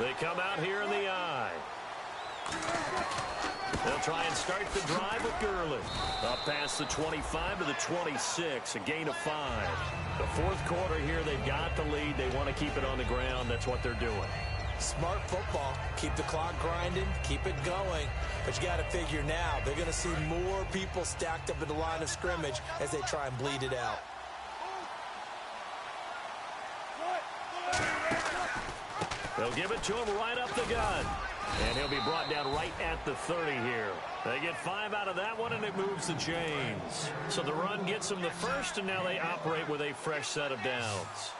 They come out here in the eye. They'll try and start the drive with Gurley. Up past the 25 to the 26, a gain of 5. The fourth quarter here, they've got the lead. They want to keep it on the ground. That's what they're doing. Smart football. Keep the clock grinding. Keep it going. But you got to figure now, they're going to see more people stacked up at the line of scrimmage as they try and bleed it out. They'll give it to him right up the gun. And he'll be brought down right at the 30 here. They get 5 out of that one, and it moves the chains. So the run gets them the first, and now they operate with a fresh set of downs.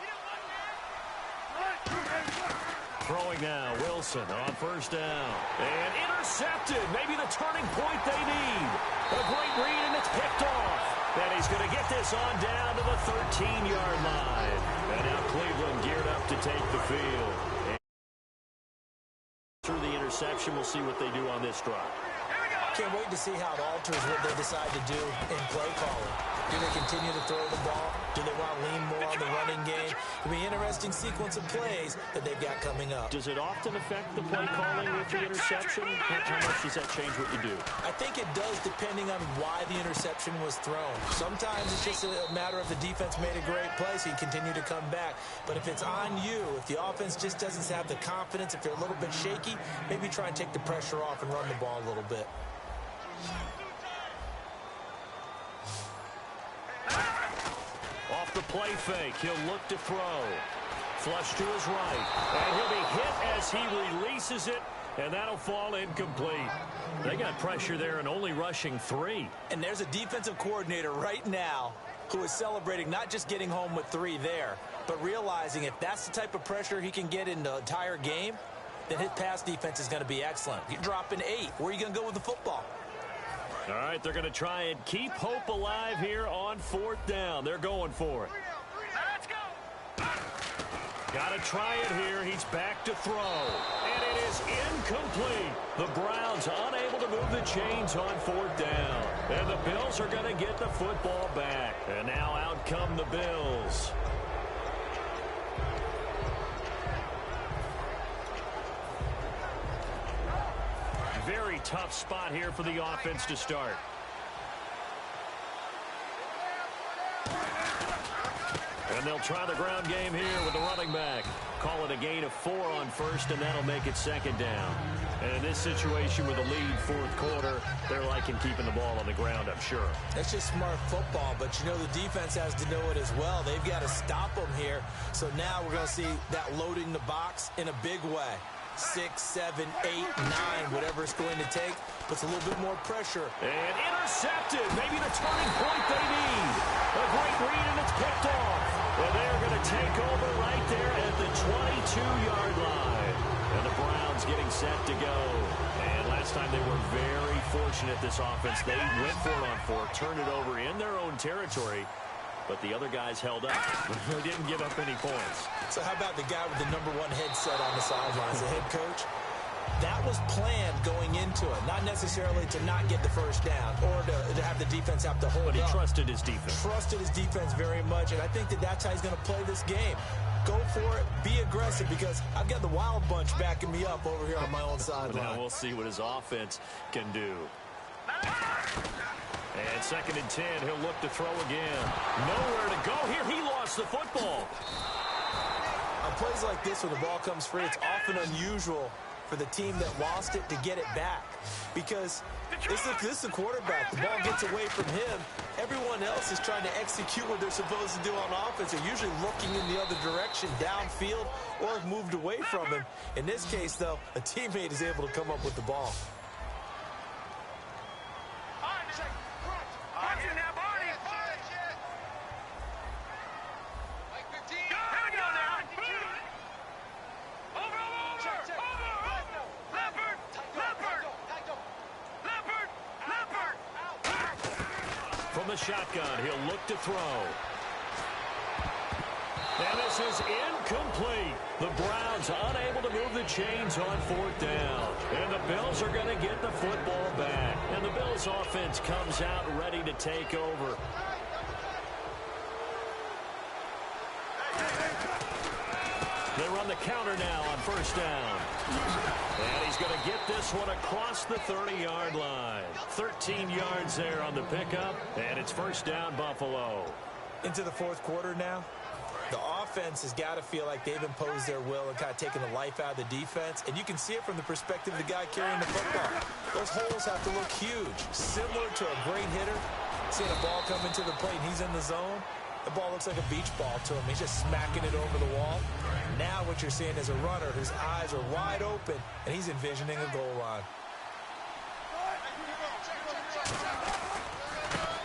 Throwing now, Wilson on first down. And intercepted. Maybe the turning point they need. A great read, and it's picked off. And he's going to get this on down to the 13-yard line. And now Cleveland geared up to take the field. Through the interception, we'll see what they do on this drive. Can't wait to see how it alters what they decide to do in play calling. Do they continue to throw the ball? Do they want to lean more on the running game? It'll be an interesting sequence of plays that they've got coming up. Does it often affect the play calling with the interception? How much does that change what you do? I think it does, depending on why the interception was thrown. Sometimes it's just a matter of the defense made a great play, so you continue to come back. But if it's on you, if the offense just doesn't have the confidence, if they're a little bit shaky, maybe try and take the pressure off and run the ball a little bit. Off the play fake, he'll look to throw. Flush to his right. And he'll be hit as he releases it, and that'll fall incomplete. They got pressure there and only rushing 3. And there's a defensive coordinator right now who is celebrating not just getting home with 3 there, but realizing if that's the type of pressure he can get in the entire game, then his pass defense is going to be excellent. You're dropping 8. Where are you going to go with the football? All right, they're going to try and keep hope alive here on fourth down. They're going for it. Let's go. Got to try it here. He's back to throw. And it is incomplete. The Browns unable to move the chains on fourth down. And the Bills are going to get the football back. And now out come the Bills. Very tough spot here for the offense to start. And they'll try the ground game here with the running back. Call it a gain of 4 on first, and that'll make it second down. And in this situation with a lead fourth quarter, they're liking keeping the ball on the ground, I'm sure. That's just smart football, but you know the defense has to know it as well. They've got to stop them here. So now we're going to see that loading the box in a big way. 6, 7, 8, 9, whatever it's going to take, puts a little bit more pressure. And intercepted. Maybe the turning point they need. A great read, and it's picked off. And they're going to take over right there at the 22-yard line. And the Browns getting set to go. And last time they were very fortunate, this offense. They went for it on 4, turned it over in their own territory. But the other guys held up. They didn't give up any points. So how about the guy with the #1 headset on the sidelines, the head coach? That was planned going into it, not necessarily to not get the first down or to have the defense have to hold up. But he trusted his defense. Trusted his defense very much, and I think that's how he's going to play this game. Go for it, be aggressive, because I've got the Wild Bunch backing me up over here on my own sideline. Now we'll see what his offense can do. And 2nd and 10, he'll look to throw again. Nowhere to go here. He lost the football. On plays like this where the ball comes free, it's often unusual for the team that lost it to get it back. Because this is the quarterback. The ball gets away from him. Everyone else is trying to execute what they're supposed to do on offense. They're usually looking in the other direction, downfield, or have moved away from him. In this case, though, a teammate is able to come up with the ball. From the shotgun, he'll look to throw. And this is incomplete. The Browns unable to move the chains on 4th down. And the Bills are going to get the football back. And the Bills offense comes out ready to take over. They run the counter now on 1st down. And he's going to get this one across the 30-yard line. 13 yards there on the pickup. And it's 1st down, Buffalo. Into the 4th quarter now. The offense has got to feel like they've imposed their will and kind of taken the life out of the defense. And you can see it from the perspective of the guy carrying the football. Those holes have to look huge. Similar to a great hitter. Seeing a ball come into the plate and he's in the zone. The ball looks like a beach ball to him. He's just smacking it over the wall. Now what you're seeing is a runner whose eyes are wide open, and he's envisioning a goal line.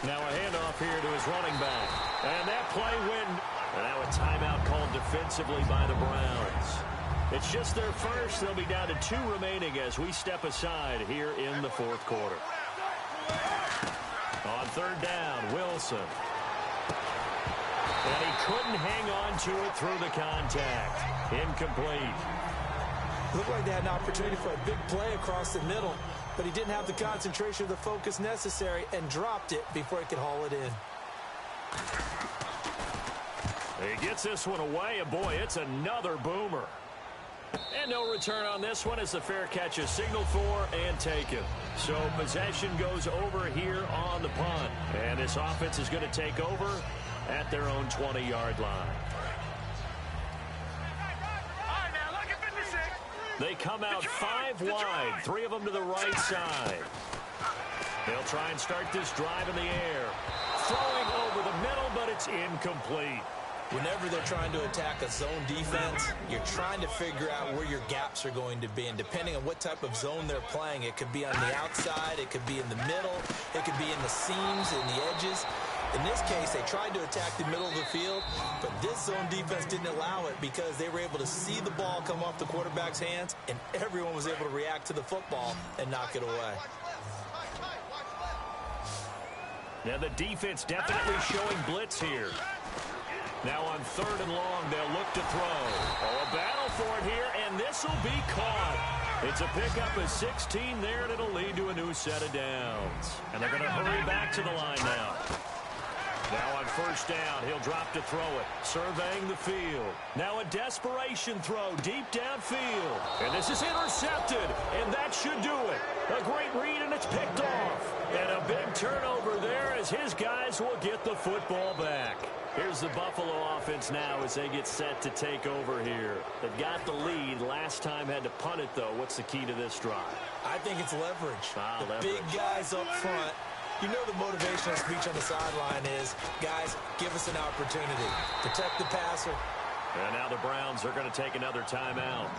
Now a handoff here to his running back. And that play win. And now a timeout called defensively by the Browns. It's just their first. They'll be down to 2 remaining as we step aside here in the 4th quarter. On 3rd down, Wilson. And he couldn't hang on to it through the contact. Incomplete. Looked like they had an opportunity for a big play across the middle, but he didn't have the concentration or the focus necessary and dropped it before he could haul it in. He gets this one away, and boy, it's another boomer. And no return on this one as the fair catch is signaled for and taken. So possession goes over here on the punt. And this offense is going to take over at their own 20-yard line. They come out 5 wide, 3 of them to the right side. They'll try and start this drive in the air. Throwing over the middle, but it's incomplete. Whenever they're trying to attack a zone defense, you're trying to figure out where your gaps are going to be. And depending on what type of zone they're playing, it could be on the outside, it could be in the middle, it could be in the seams and the edges. In this case, they tried to attack the middle of the field, but this zone defense didn't allow it because they were able to see the ball come off the quarterback's hands, and everyone was able to react to the football and knock it away. Now the defense definitely showing blitz here. Now on 3rd and long, they'll look to throw. Oh, a battle for it here, and this will be caught. It's a pickup of 16 there, and it'll lead to a new set of downs. And they're going to hurry back to the line now. Now on 1st down, he'll drop to throw it, surveying the field. Now a desperation throw deep downfield. And this is intercepted, and that should do it. A great read, and it's picked off. And a big turnover there as his guys will get the football back. Here's the Buffalo offense now as they get set to take over here. They've got the lead. Last time had to punt it, though. What's the key to this drive? I think it's leverage. The leverage. Big guys up front. You know the motivational speech on the sideline is, guys, give us an opportunity. Protect the passer. And now the Browns are going to take another timeout.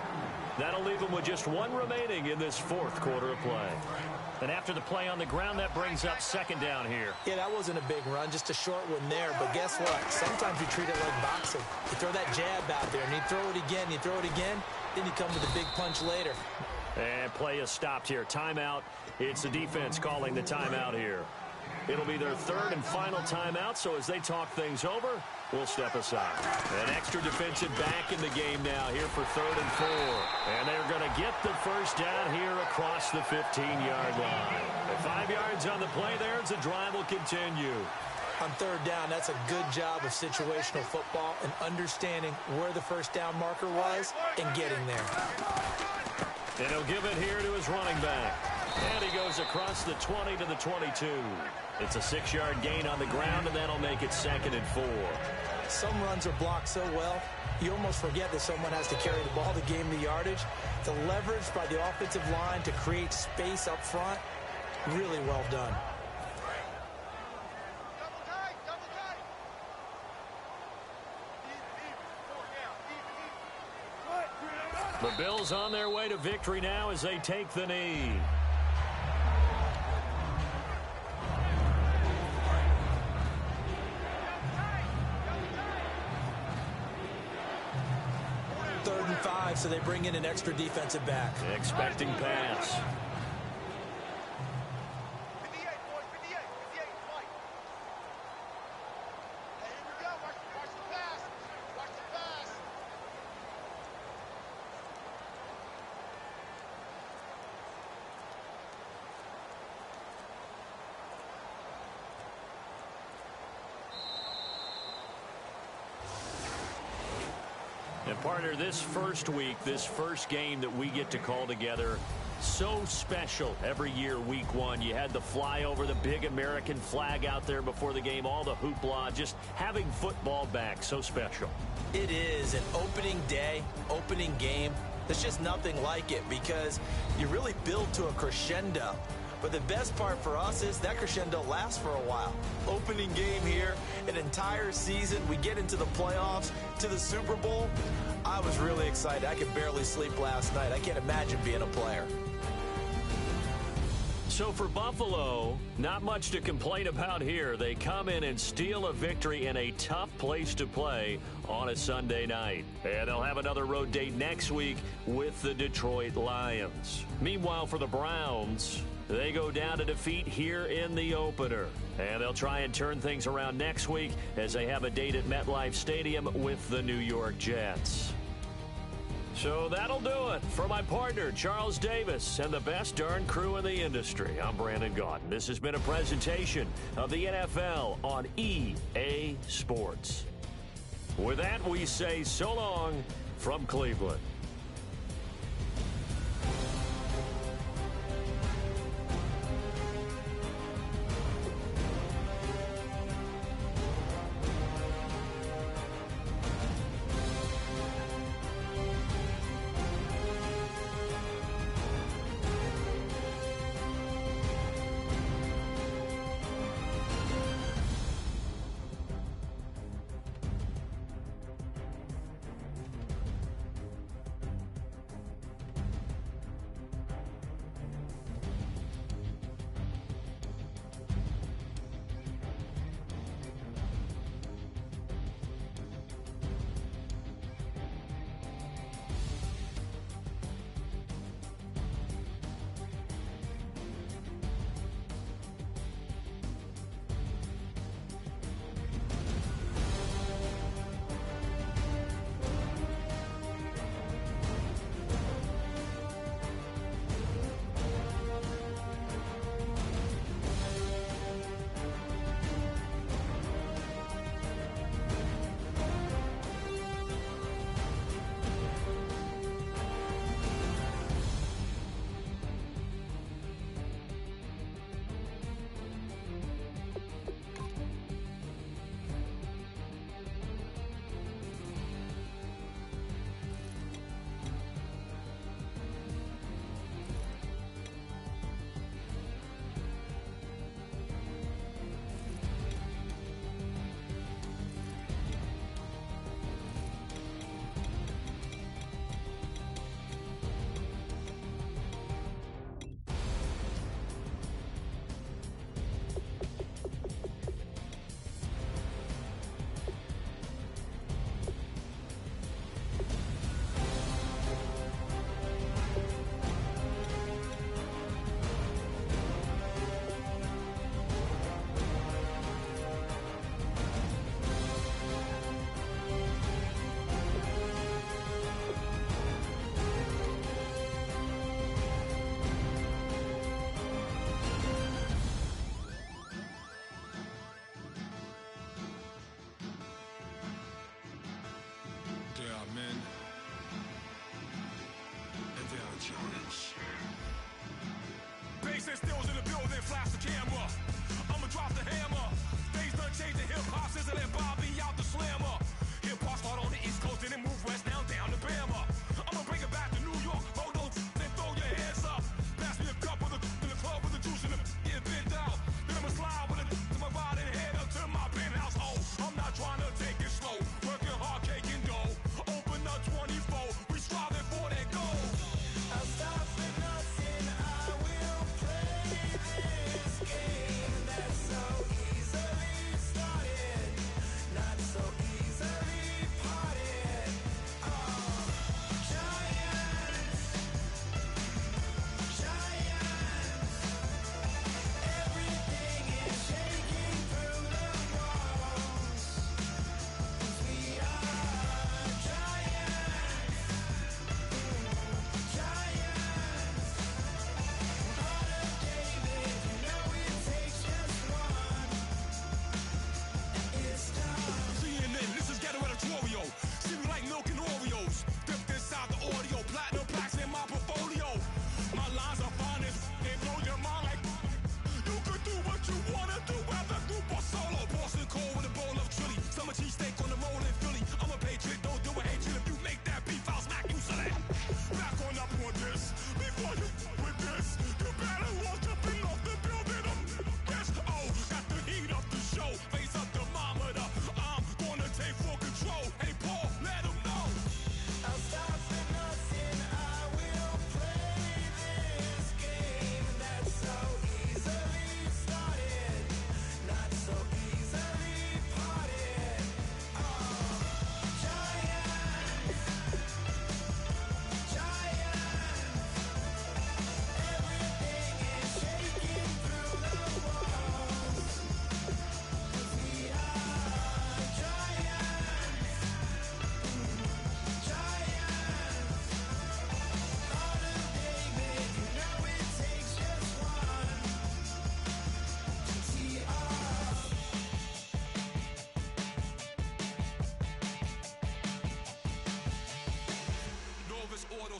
That'll leave them with just 1 remaining in this 4th quarter of play. And after the play on the ground, that brings up 2nd down here. Yeah, that wasn't a big run, just a short one there. But guess what? Sometimes you treat it like boxing. You throw that jab out there, and you throw it again, you throw it again, then you come with a big punch later. And play is stopped here. Timeout. It's the defense calling the timeout here. It'll be their 3rd and final timeout, so as they talk things over, we'll step aside. An extra defensive back in the game now here for 3rd and 4. And they're going to get the 1st down here across the 15-yard line. At 5 yards on the play there, as the drive will continue. On 3rd down, that's a good job of situational football and understanding where the 1st down marker was and getting there. And he'll give it here to his running back. And he goes across the 20 to the 22. It's a 6-yard gain on the ground, and that'll make it 2nd and 4. Some runs are blocked so well, you almost forget that someone has to carry the ball to gain the yardage. The leverage by the offensive line to create space up front, really well done. The Bills on their way to victory now as they take the knee. Third and 5, so they bring in an extra defensive back. Expecting pass. And partner, this first week, this first game that we get to call together, so special every year, week 1. You had the flyover, the big American flag out there before the game, all the hoopla, just having football back, so special. It is an opening day, opening game. There's just nothing like it because you really build to a crescendo. But the best part for us is that crescendo lasts for a while. Opening game here, an entire season. We get into the playoffs, to the Super Bowl. I was really excited. I could barely sleep last night. I can't imagine being a player. So for Buffalo, not much to complain about here. They come in and steal a victory in a tough place to play on a Sunday night. And they'll have another road date next week with the Detroit Lions. Meanwhile, for the Browns, they go down to defeat here in the opener. And they'll try and turn things around next week as they have a date at MetLife Stadium with the New York Jets. So that'll do it for my partner, Charles Davis, and the best darn crew in the industry. I'm Brandon Gaudin. This has been a presentation of the NFL on EA Sports. With that, we say so long from Cleveland.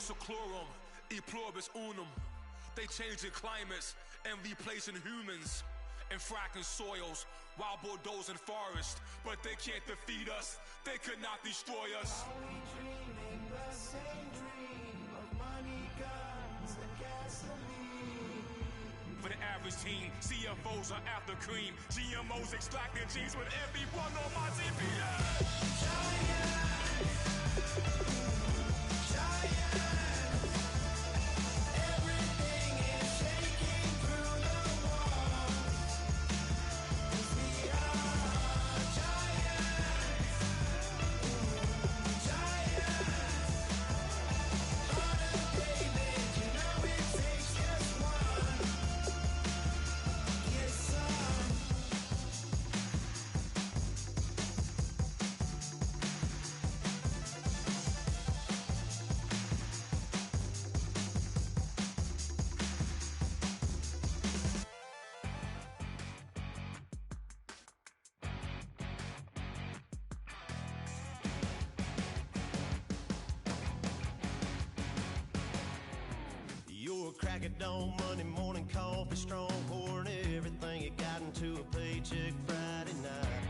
seclorum, e pluribus unum. They changing climates and replacing humans and fracking soils while bulldozing forests. But they can't defeat us, they could not destroy us. Are we dreaming the same dream of money, guns, and gasoline? For the average team, CFOs are after cream. GMOs extracting genes with everyone on my TPS. Everything is shaking through the wall. 'Cause we are giants. Giants. Heart of David, you know it takes just one. Yes, son. You're a crack at dawn, Monday morning coffee, strong, pouring everything you got into a paycheck Friday night.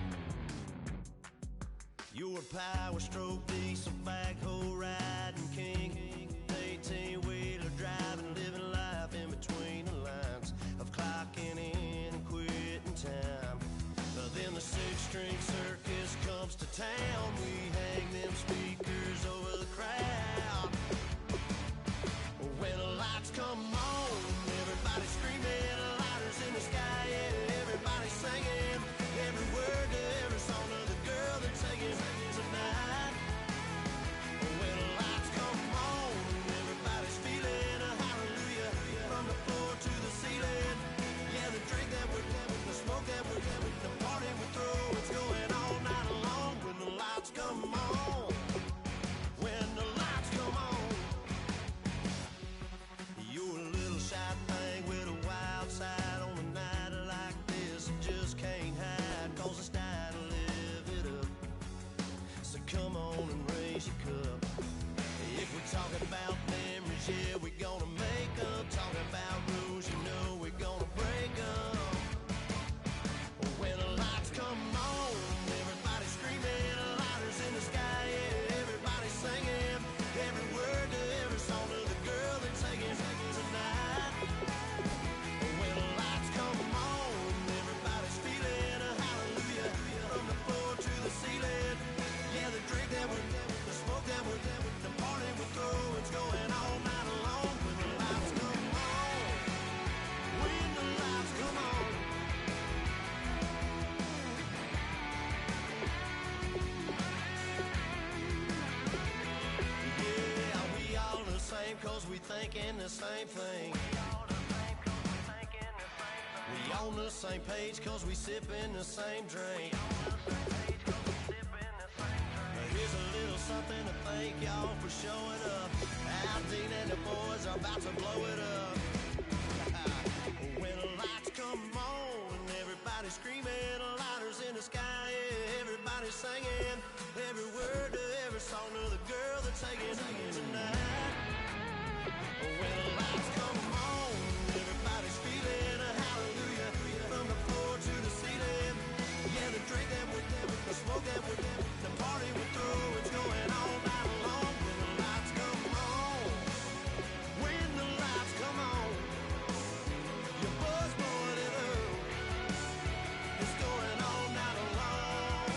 You're a power stroke, diesel backhoe riding king, 18-wheeler driving, living life in between the lines of clocking in and quitting time. But then the six-string circus comes to town, we hang them speakers over the crowd. When the lights come on, everybody screaming, lighters in the sky, yeah, everybody singing, every word to every song of the girl they're taking tonight. When the lights come on, everybody's feeling a hallelujah from the floor to the ceiling. Yeah, the drink that we're having, the smoke that we're having, the party we throw, it's going all night long. When the lights come on, when the lights come on. You're a little shy thing with a wild side on a night like this. You just can't hide, cause it's time to live it up. So come on and raise your cup. If we're talking about memories, yeah, we're gonna make up. Talking about rules, you know we're gonna break up. When the lights come on, everybody screaming, lighters in the sky, yeah, everybody singing, every word to every song of the girl they're taking tonight. When the lights come on, everybody's feeling a hallelujah from the floor to the ceiling. Yeah, the drink that we're, the smoke that we're, the party we throw, it's going all night long. When the lights come on, when the lights come on. Yeah, we all the same cause we thinking the same thing. We on the same page cause we sipping the same drink. Here's a little something to thank y'all for showing up. Aldine and the boys are about to blow it up. When the lights come on, everybody screaming, lighters in the sky, yeah, everybody singing, every word to every song of the girl they're taking tonight. When the lights come on, everybody's feeling a hallelujah from the floor to the ceiling. Yeah, the drink that we're having, the smoke that we're having, the party we throw, it's going all night long. When the lights come on, when the lights come on, your buzz blowing it up, it's going all night long.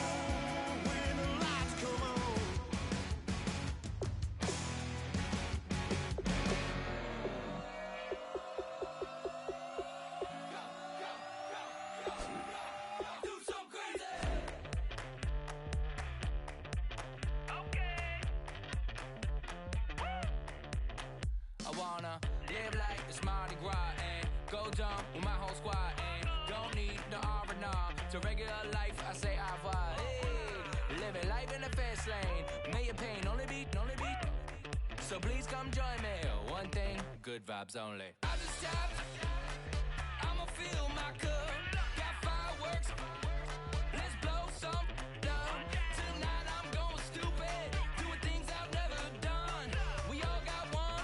When the lights come on. Live like it's Mardi Gras and go dumb with my whole squad and don't need no R&R. To regular life, I say au revoir. Hey, living life in the fast lane. May your pain only be. So please come join me. One thing, good vibes only. I just tapped. I'ma fill my cup. Got fireworks. Let's blow some dumb. Tonight I'm going stupid. Doing things I've never done. We all got one.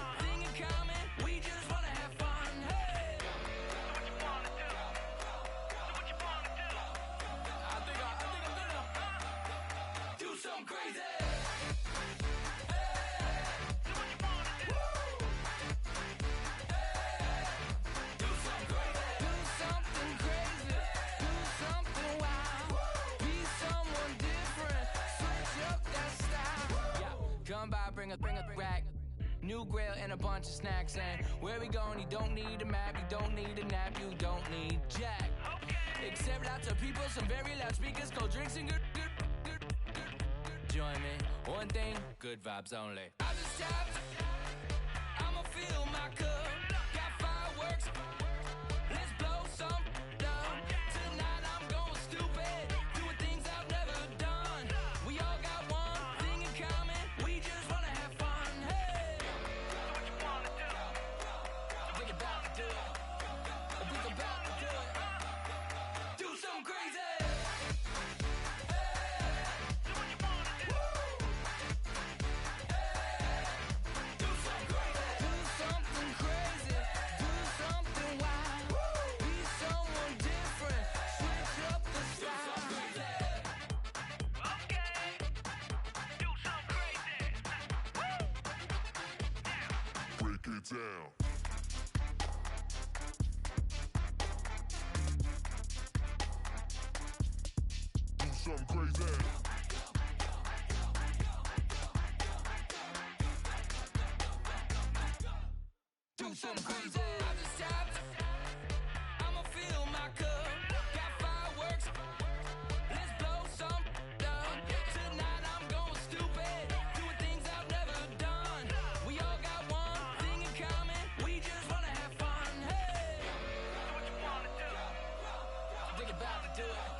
bring a rack. New grill and a bunch of snacks. And where we going, you don't need a map, you don't need a nap, you don't need jack. Except lots of people, some very loud speakers, cold drinks and good. Join me, one thing, good vibes only. I just tapped, I'ma fill my cup. Got fireworks, let's blow some down. Tonight I'm going stupid, doing things I've never done. We all got one thing in common, we just wanna have fun. Hey, what you wanna do? We about to do it. We about to do it. Do something crazy. Down. Do something crazy. Do something crazy. I just tapped, I'ma fill my cup. Got fireworks, let's blow some down. Tonight I'm going stupid, doing things I've never done. We all got one thing in common, we just wanna have fun. Hey, what you wanna do? Think about to do it.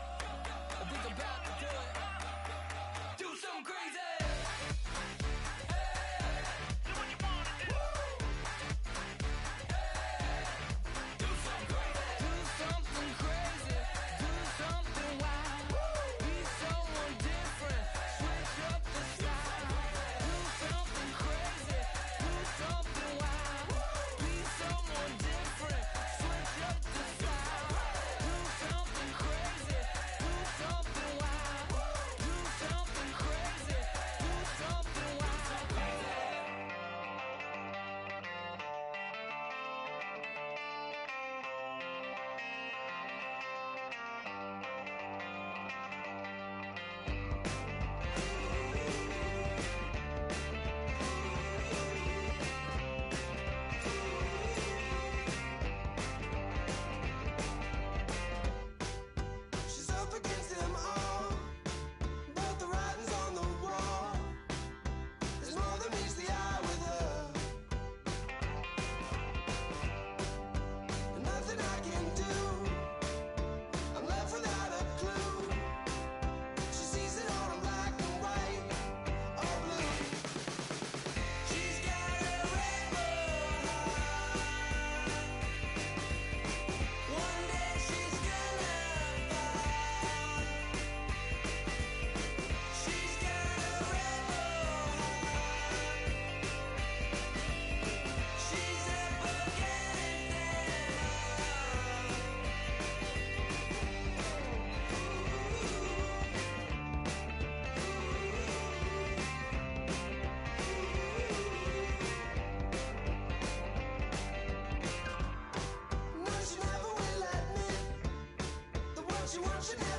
Think about to do it. Do something crazy. She's up against them all, but the writing's on the wall. There's more than meets the eye with her, and nothing I can do. I'm left without a clue. She sees it all in black and white or blue. She's got a rebel heart. One day she's gonna fall. She's got a rebel heart. She's up against them all. No, she never will admit that what she wants should happen.